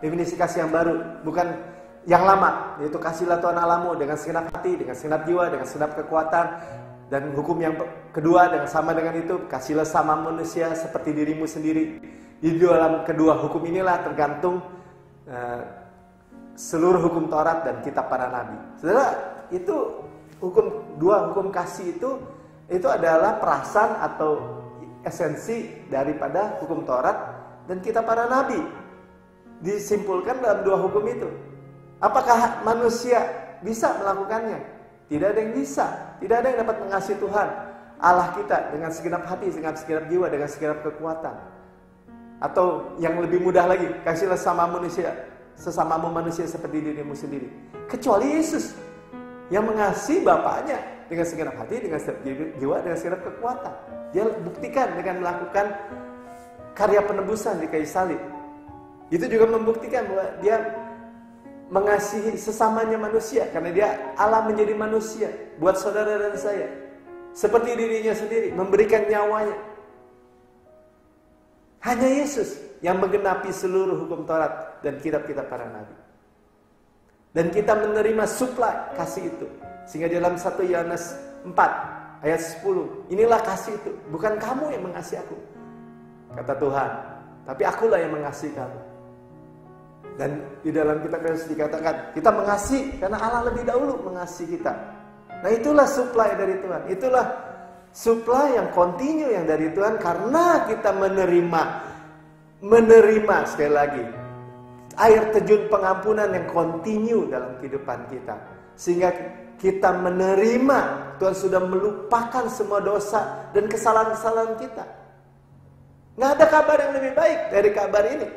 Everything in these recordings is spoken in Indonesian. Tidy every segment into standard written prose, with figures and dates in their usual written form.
Definisi kasih yang baru, bukan yang lama, yaitu kasihlah Tuhan Allahmu dengan segenap hati, dengan segenap jiwa, dengan segenap kekuatan. Dan hukum yang kedua dengan sama dengan itu, kasihlah sama manusia seperti dirimu sendiri. Di dalam kedua hukum inilah tergantung seluruh hukum Taurat dan kitab para nabi. Saudara, itu dua hukum kasih itu adalah perasaan atau esensi daripada hukum Taurat dan kitab para nabi. Disimpulkan dalam dua hukum itu. Apakah manusia bisa melakukannya? Tidak ada yang bisa. Tidak ada yang dapat mengasihi Tuhan Allah kita dengan segenap hati, dengan segenap jiwa, dengan segenap kekuatan. Atau yang lebih mudah lagi, kasihlah sama manusia, sesamamu manusia seperti dirimu sendiri. Kecuali Yesus yang mengasihi Bapaknya dengan segenap hati, dengan segenap jiwa, dengan segenap kekuatan. Dia buktikan dengan melakukan karya penebusan di kayu salib. Itu juga membuktikan bahwa dia mengasihi sesamanya manusia, karena dia Allah menjadi manusia buat saudara dan saya, seperti dirinya sendiri, memberikan nyawanya. Hanya Yesus yang menggenapi seluruh hukum Taurat dan kitab-kitab para nabi. Dan kita menerima suplai kasih itu. Sehingga dalam 1 Yohanes 4 ayat 10, inilah kasih itu, bukan kamu yang mengasihi aku, kata Tuhan, tapi akulah yang mengasihi kamu. Dan di dalam kitab Yesus dikatakan, kita mengasihi karena Allah lebih dahulu mengasihi kita. Nah, itulah supply dari Tuhan. Itulah supply yang continue yang dari Tuhan, karena kita menerima sekali lagi air terjun pengampunan yang continue dalam kehidupan kita. Sehingga kita menerima Tuhan sudah melupakan semua dosa dan kesalahan-kesalahan kita. Nggak ada kabar yang lebih baik dari kabar ini.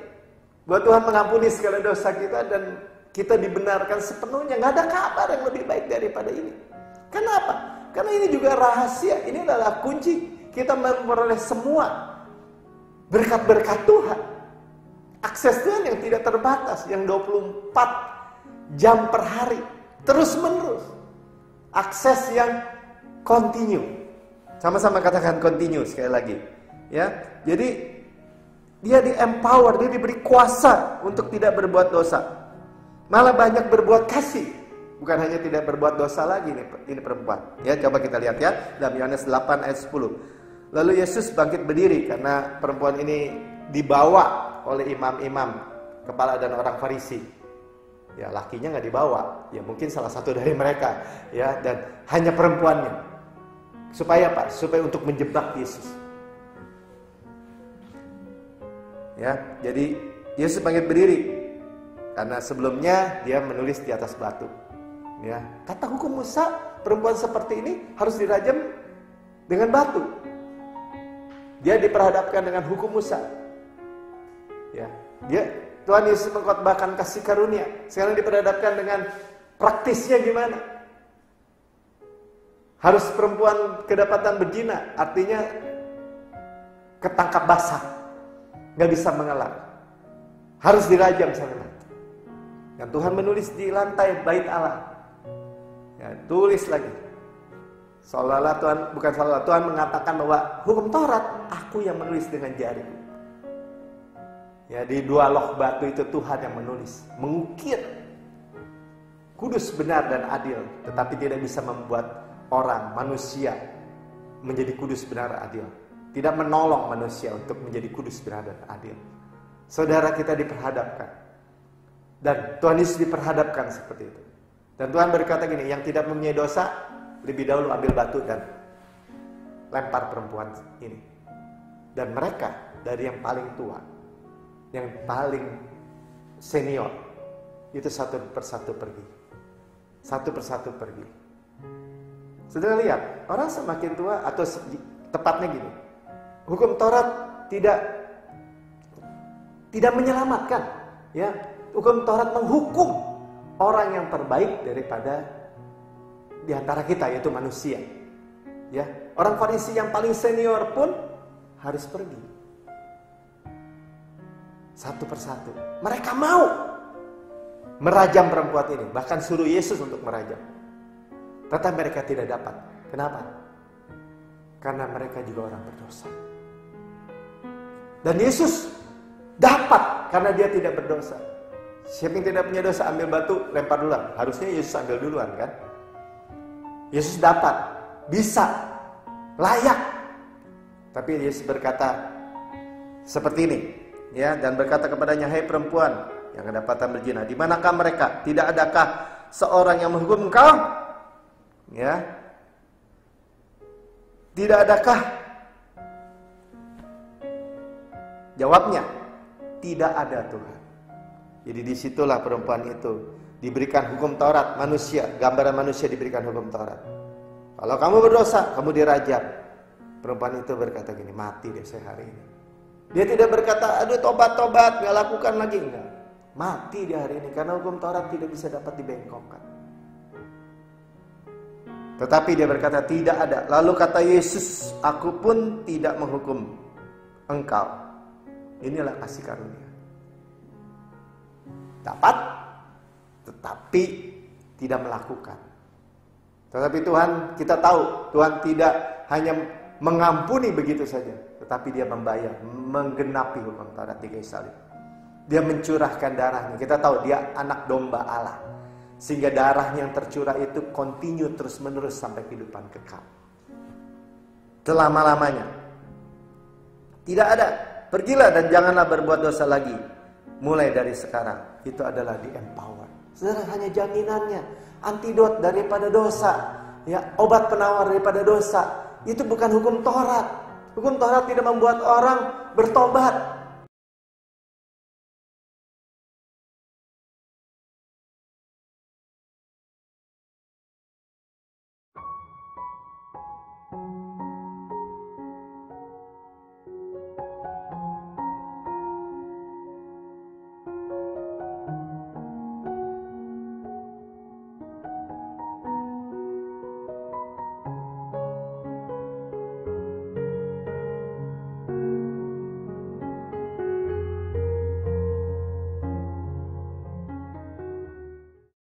Bahwa Tuhan mengampuni segala dosa kita dan kita dibenarkan sepenuhnya. Nggak ada kabar yang lebih baik daripada ini. Kenapa? Karena ini juga rahasia. Ini adalah kunci kita memperoleh semua berkat-berkat Tuhan. Akses Tuhan yang tidak terbatas, yang 24 jam per hari, terus menerus. Akses yang continue. Sama-sama katakan continue sekali lagi. Ya, jadi dia di-empower, dia diberi kuasa untuk tidak berbuat dosa. Malah banyak berbuat kasih. Bukan hanya tidak berbuat dosa lagi ini perempuan. Ya, coba kita lihat ya, dalam Yohanes 8 ayat 10. Lalu Yesus bangkit berdiri karena perempuan ini dibawa oleh imam-imam, kepala dan orang Farisi. Ya, lakinya nggak dibawa. Ya, mungkin salah satu dari mereka. Ya, dan hanya perempuannya. Supaya apa? Supaya untuk menjebak Yesus. Ya, jadi Yesus bangkit berdiri karena sebelumnya dia menulis di atas batu. Ya, kata hukum Musa, perempuan seperti ini harus dirajam dengan batu. Dia diperhadapkan dengan hukum Musa. Ya, Tuhan Yesus mengkhotbahkan kasih karunia. Sekarang diperhadapkan dengan praktisnya gimana? Harus perempuan kedapatan berzina, artinya ketangkap basah. Gak bisa mengelak, harus dirajam sampai mati. Dan Tuhan menulis di lantai bait Allah. Ya, tulis lagi. Seolah-olah Tuhan mengatakan bahwa hukum Taurat aku yang menulis dengan jariku. Ya, di 2 loh batu itu Tuhan yang menulis, mengukir. Kudus, benar dan adil, tetapi tidak bisa membuat orang, manusia menjadi kudus, benar, adil. Tidak menolong manusia untuk menjadi kudus, benar dan adil. Saudara, kita diperhadapkan. Dan Tuhan Yesus diperhadapkan seperti itu. Dan Tuhan berkata gini, yang tidak mempunyai dosa, lebih dahulu ambil batu dan lempar perempuan ini. Dan mereka dari yang paling tua, yang paling senior, itu satu persatu pergi. Satu persatu pergi. Saudara lihat, orang semakin tua, atau tepatnya gini, hukum Taurat tidak menyelamatkan, ya. Hukum Taurat menghukum orang yang terbaik daripada di antara kita, yaitu manusia. Ya, orang Farisi yang paling senior pun harus pergi. Satu persatu. Mereka mau merajam perempuan ini, bahkan suruh Yesus untuk merajam. Tetapi mereka tidak dapat. Kenapa? Karena mereka juga orang berdosa. Dan Yesus dapat karena dia tidak berdosa. Siapa yang tidak punya dosa ambil batu, lempar duluan. Harusnya Yesus ambil duluan kan? Yesus dapat, bisa, layak. Tapi Yesus berkata seperti ini, ya, dan berkata kepadanya, "Hai perempuan yang kedapatan berzina, di manakah mereka? Tidak adakah seorang yang menghukum engkau?" Ya. Tidak adakah? Jawabnya, tidak ada Tuhan. Jadi disitulah perempuan itu diberikan hukum Taurat, manusia, gambaran manusia diberikan hukum Taurat. Kalau kamu berdosa, kamu dirajam. Perempuan itu berkata gini, mati deh saya hari ini. Dia tidak berkata, aduh tobat-tobat, gak lakukan lagi. Enggak. Mati dia hari ini, karena hukum Taurat tidak bisa dapat dibengkokkan. Tetapi dia berkata, tidak ada. Lalu kata Yesus, aku pun tidak menghukum engkau. Inilah kasih karunia. Dapat, tetapi tidak melakukan. Tetapi Tuhan, kita tahu, Tuhan tidak hanya mengampuni begitu saja, tetapi dia membayar, menggenapi hukum Taurat di kayu salib. Dia mencurahkan darahnya. Kita tahu dia anak domba Allah, sehingga darahnya yang tercurah itu continue terus menerus sampai kehidupan kekal, selama-lamanya. Tidak ada. Pergilah dan janganlah berbuat dosa lagi. Mulai dari sekarang. Itu adalah di empower. Saudara, hanya jaminannya, antidot daripada dosa, ya, obat penawar daripada dosa. Itu bukan hukum Taurat. Hukum Taurat tidak membuat orang bertobat.